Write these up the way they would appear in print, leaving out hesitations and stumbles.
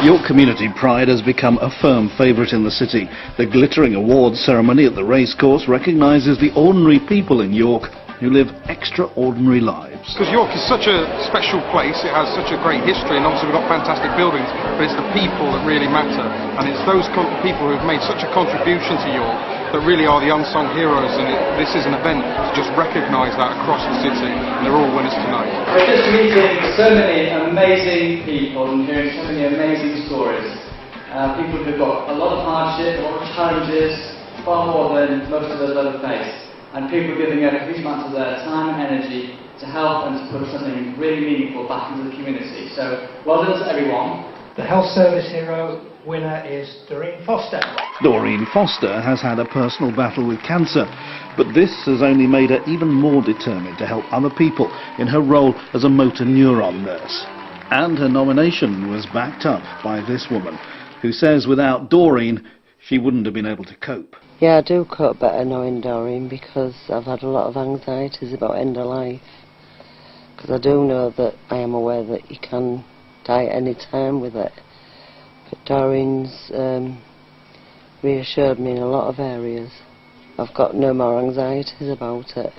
York Community Pride has become a firm favourite in the city. The glittering awards ceremony at the racecourse recognises the ordinary people in York who live extraordinary lives. Because York is such a special place, it has such a great history, and obviously we've got fantastic buildings, but it's the people that really matter, and it's those people who have made such a contribution to York that really are the unsung heroes, and this is an event to just recognise that across the city, and they're all winners tonight. We're just meeting so many amazing people and hearing so many amazing stories. People who've got a lot of hardship, a lot of challenges, far more than most of us ever face. And people giving a huge amount of their time and energy to help and to put something really meaningful back into the community. So, well done to everyone. The Health Service Hero winner is Doreen Foster. Doreen Foster has had a personal battle with cancer, but this has only made her even more determined to help other people in her role as a motor neuron nurse. And her nomination was backed up by this woman, who says without Doreen, she wouldn't have been able to cope. Yeah, I do cope better knowing Doreen, because I've had a lot of anxieties about end of life. Because I do know that I am aware that you can die at any time with it. But Doreen's reassured me in a lot of areas. I've got no more anxieties about it.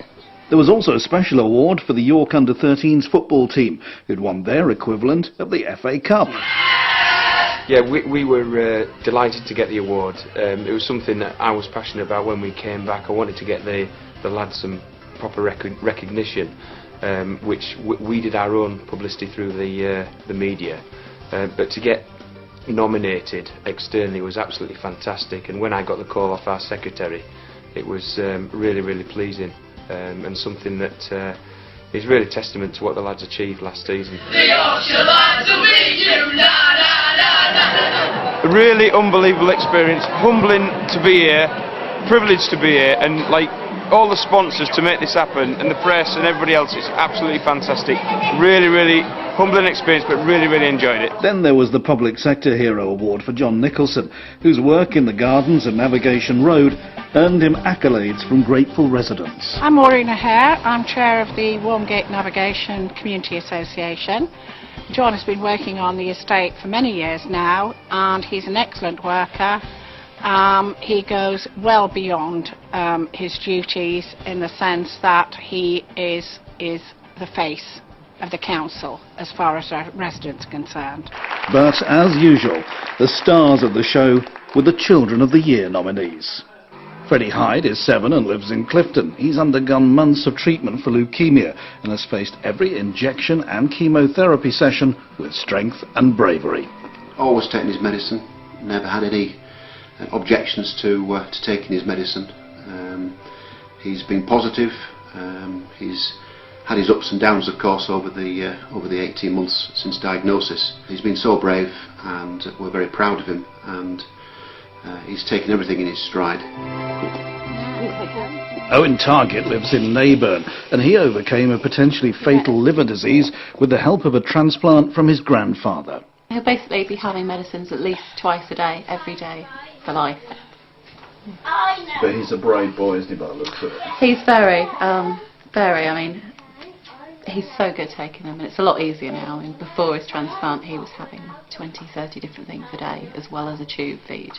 There was also a special award for the York Under-13s football team, who'd won their equivalent of the FA Cup. Yeah, we were delighted to get the award. It was something that I was passionate about when we came back. I wanted to get the lads some proper recognition, which we did our own publicity through the media. But to get nominated externally was absolutely fantastic, and when I got the call off our secretary, it was really, really pleasing, and something that is really testament to what the lads achieved last season. The Yorkshire lads will meet you, na na na na. A really unbelievable experience, humbling to be here, privileged to be here, and like all the sponsors to make this happen, and the press and everybody else, it's absolutely fantastic. Really, really humbling experience, but really, really enjoyed it. Then there was the Public Sector Hero Award for John Nicholson, whose work in the gardens of Navigation Road earned him accolades from grateful residents. I'm Maureen O'Hare. I'm chair of the Wormgate Navigation Community Association. John has been working on the estate for many years now, and he's an excellent worker. He goes well beyond his duties, in the sense that he is the face of the council as far as our residents are concerned. But as usual, the stars of the show were the Children of the Year nominees. Freddie Hyde is 7 and lives in Clifton. He's undergone months of treatment for leukemia and has faced every injection and chemotherapy session with strength and bravery. Always taking his medicine, never had any objections to taking his medicine. He's been positive. He's had his ups and downs, of course, over the 18 months since diagnosis. He's been so brave, and we're very proud of him, and he's taken everything in his stride. Owen Targett lives in Neyburn, and he overcame a potentially fatal liver disease with the help of a transplant from his grandfather. He'll basically be having medicines at least twice a day, every day, for life. But he's a brave boy, isn't he, by the looks of it? He's very, I mean, he's so good taking them, and it's a lot easier now. I mean, before his transplant, he was having 20, 30 different things a day, as well as a tube feed.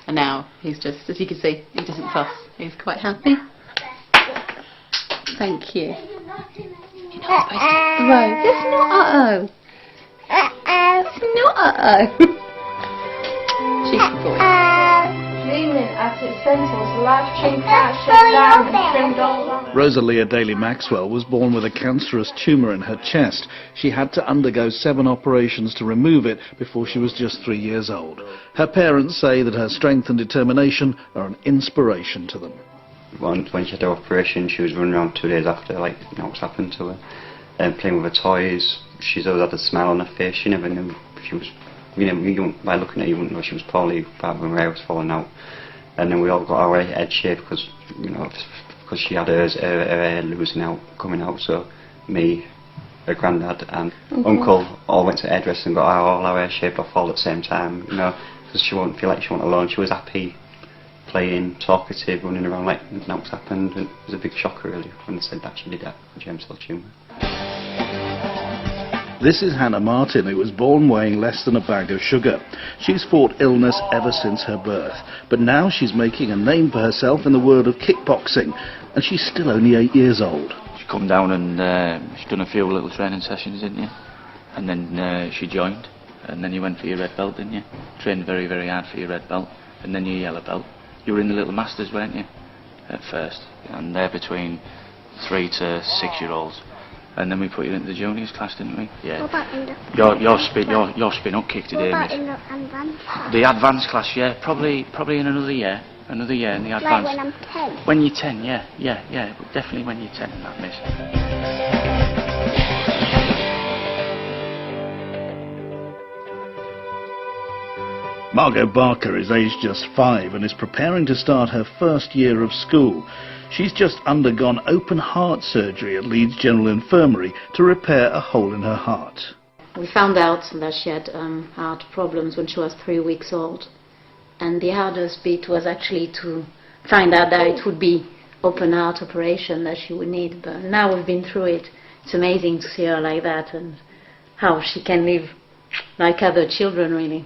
And now he's just, as you can see, he doesn't fuss. He's quite happy. Thank you. You're not supposed to throw. It's not uh-oh. It's not uh-oh. She's the boy. Dreaming at its centre was a large tree cat shut down and trimmed all around. Rosalia Daly-Maxwell was born with a cancerous tumour in her chest. She had to undergo 7 operations to remove it before she was just 3 years old. Her parents say that her strength and determination are an inspiration to them. When she had her operation, she was running around 2 days after, like, you know what's happened to her, and playing with her toys. She's always had a smile on her face. She never knew she was, by looking at her, you wouldn't know she was poorly, apart from her hair was falling out. And then we all got our head shaved because, because she had her hair losing out, coming out. So me, her granddad and uncle all went to hairdressers and got all our hair shaved off all at the same time, because she won't feel like she wasn't alone. She was happy, playing, talkative, running around like nothing else happened. And it was a big shocker really when they said that she did have a germ cell tumour. This is Hannah Martin, who was born weighing less than a bag of sugar. She's fought illness ever since her birth, but now she's making a name for herself in the world of kickboxing, and she's still only 8 years old. She come down and she done a few little training sessions, didn't you? And then she joined, and then you went for your red belt, didn't you? Trained very, very hard for your red belt, and then your yellow belt. You were in the little masters, weren't you, at first? And they're between 3 to 6 year olds. And then we put you into the juniors class, didn't we? Yeah. What about in the Your spin up kick today. What about in the advanced class? The advanced class, yeah, probably in another year. Another year in the advanced. Like when I'm 10? When you're 10, yeah, definitely when you're 10, that miss. Margot Barker is aged just 5 and is preparing to start her first year of school. She's just undergone open heart surgery at Leeds General Infirmary to repair a hole in her heart. We found out that she had heart problems when she was 3 weeks old, and the hardest bit was actually to find out that it would be open heart operation that she would need. But now we've been through it. It's amazing to see her like that and how she can live like other children, really.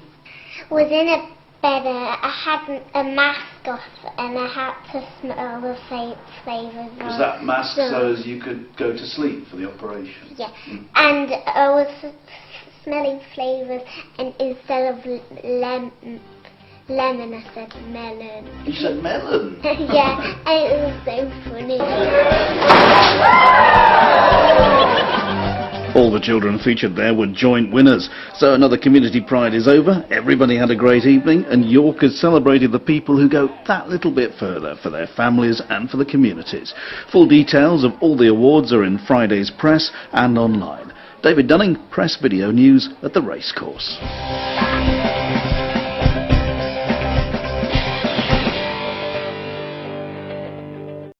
Was in a bed, I had a mask off and I had to smell the flavours. Was that mask so as you could go to sleep for the operation? Yeah, and I was smelling flavours, and instead of lemon I said melon. You said melon? Yeah, and it was so funny. All the children featured there were joint winners. So another Community Pride is over, everybody had a great evening, and York has celebrated the people who go that little bit further for their families and for the communities. Full details of all the awards are in Friday's press and online. David Dunning, Press Video News at the Racecourse.